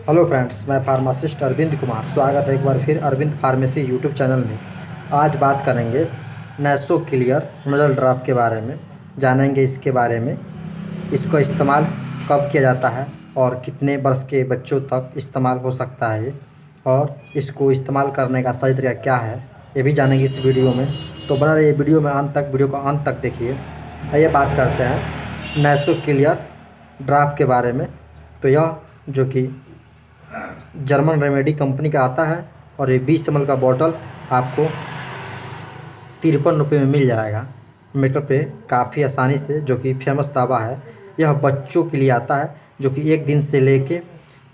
Hello friends, मैं pharmacist Arvind Kumar. स्वागत है एक बार फिर अरविंद फार्मेसी यूट्यूब चैनल में। आज बात करेंगे नैसो क्लियर नज़ल ड्रॉप के बारे में। जानेंगे इसके बारे में, इसका इस्तेमाल कब किया जाता है और कितने वर्ष के बच्चों तक इस्तेमाल हो सकता है, और इसको इस्तेमाल करने का सही तरीका क्या है, ये भी जानेंगे इस वीडियो में। तो बना रहिए वीडियो में अंत तक, वीडियो को अंत तक देखिए। आइए बात करते हैं नैसो क्लियर ड्रॉप के बारे में। तो यह जो कि जर्मन रेमेडी कंपनी का आता है और ये 20 ml का बॉटल आपको 53 रुपये में मिल जाएगा मीटर पे, काफ़ी आसानी से, जो कि फेमस दवा है। यह बच्चों के लिए आता है, जो कि 1 दिन से लेके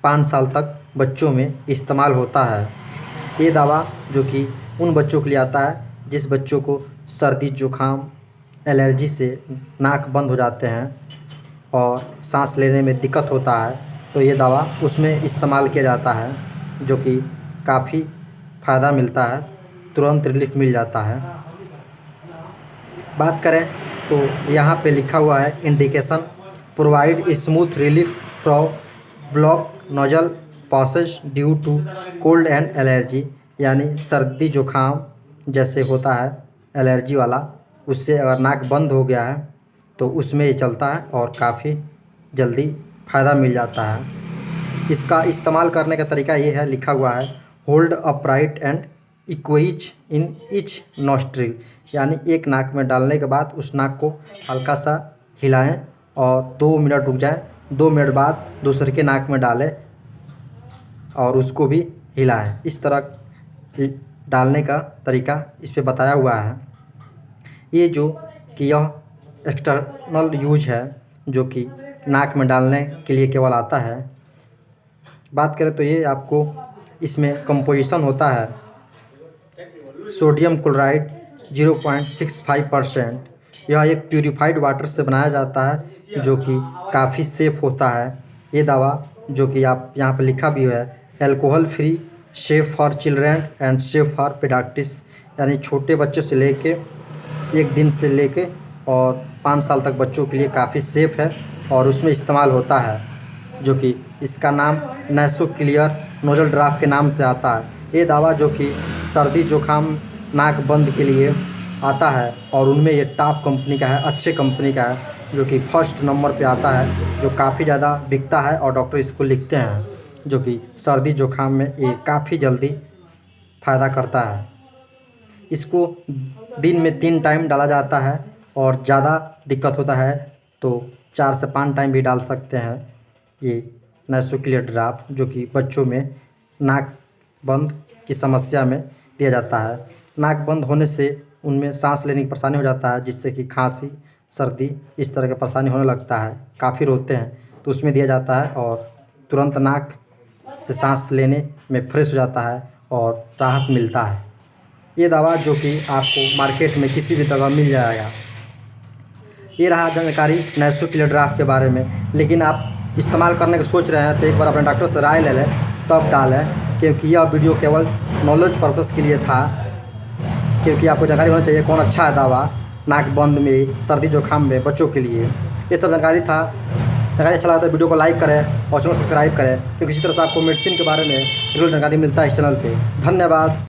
5 साल तक बच्चों में इस्तेमाल होता है। ये दवा जो कि उन बच्चों के लिए आता है जिस बच्चों को सर्दी जुकाम एलर्जी से नाक बंद हो जाते हैं और सांस लेने में दिक्कत होता है, तो ये दवा उसमें इस्तेमाल किया जाता है, जो कि काफ़ी फ़ायदा मिलता है, तुरंत रिलीफ मिल जाता है। बात करें तो यहाँ पे लिखा हुआ है indication provide smooth relief from block nasal passage due to cold and allergy, यानी सर्दी जुकाम जैसे होता है एलर्जी वाला, उससे अगर नाक बंद हो गया है तो उसमें ये चलता है और काफ़ी जल्दी फ़ायदा मिल जाता है। इसका इस्तेमाल करने का तरीका ये है, लिखा हुआ है hold upright and equals in each nostril, यानी एक नाक में डालने के बाद उस नाक को हल्का सा हिलाएं और 2 मिनट रुक जाएं, 2 मिनट बाद दूसरे के नाक में डालें और उसको भी हिलाएं। इस तरह डालने का तरीका इस पे बताया हुआ है। ये जो कि यह एक्सटर्नल यूज है, जो कि नाक में डालने के लिए केवल आता है। बात करें तो ये आपको इसमें कंपोजिशन होता है सोडियम क्लोराइड 0.65%। यह एक प्यूरिफाइड वाटर से बनाया जाता है, जो कि काफ़ी सेफ़ होता है। ये दवा जो कि आप यहाँ पर लिखा भी है alcohol free, safe for children and safe for paediatrics, यानी छोटे बच्चों से लेके 1 दिन से लेके और 5 साल तक बच्चों के लिए काफ़ी सेफ़ है और उसमें इस्तेमाल होता है, जो कि इसका नाम नैसो क्लियर नोजल ड्रॉप के नाम से आता है। ये दवा जो कि सर्दी जुकाम नाक बंद के लिए आता है और उनमें ये टॉप कंपनी का है, अच्छे कंपनी का है, जो कि फर्स्ट नंबर पे आता है, जो काफ़ी ज़्यादा बिकता है और डॉक्टर इसको लिखते हैं, जो कि सर्दी जुकाम में ये काफ़ी जल्दी फ़ायदा करता है। इसको दिन में 3 टाइम डाला जाता है और ज़्यादा दिक्कत होता है तो 4 से 5 टाइम भी डाल सकते हैं। ये नैसो क्लियर ड्रॉप जो कि बच्चों में नाक बंद की समस्या में दिया जाता है। नाक बंद होने से उनमें सांस लेने की परेशानी हो जाता है, जिससे कि खांसी सर्दी इस तरह की परेशानी होने लगता है, काफ़ी रोते हैं, तो उसमें दिया जाता है और तुरंत नाक से सांस लेने में फ्रेश हो जाता है और राहत मिलता है। ये दवा जो कि आपको मार्केट में किसी भी जगह मिल जाएगा। ये रहा जानकारी नैसो क्लियर ड्रॉप के बारे में। लेकिन आप इस्तेमाल करने का सोच रहे हैं तो एक बार अपने डॉक्टर से राय ले लें, तब डालें, क्योंकि यह वीडियो केवल नॉलेज पर्पस के लिए था, क्योंकि आपको जानकारी होनी चाहिए कौन अच्छा है दवा नाक बंद में, सर्दी जुकाम में, बच्चों के लिए। ये सब जानकारी था। जानकारी अच्छा लगा तो वीडियो को लाइक करें और चैनल सब्सक्राइब करें, क्योंकि इसी तरह से आपको मेडिसिन के बारे में रेगुलर जानकारी मिलता है इस चैनल पे। धन्यवाद।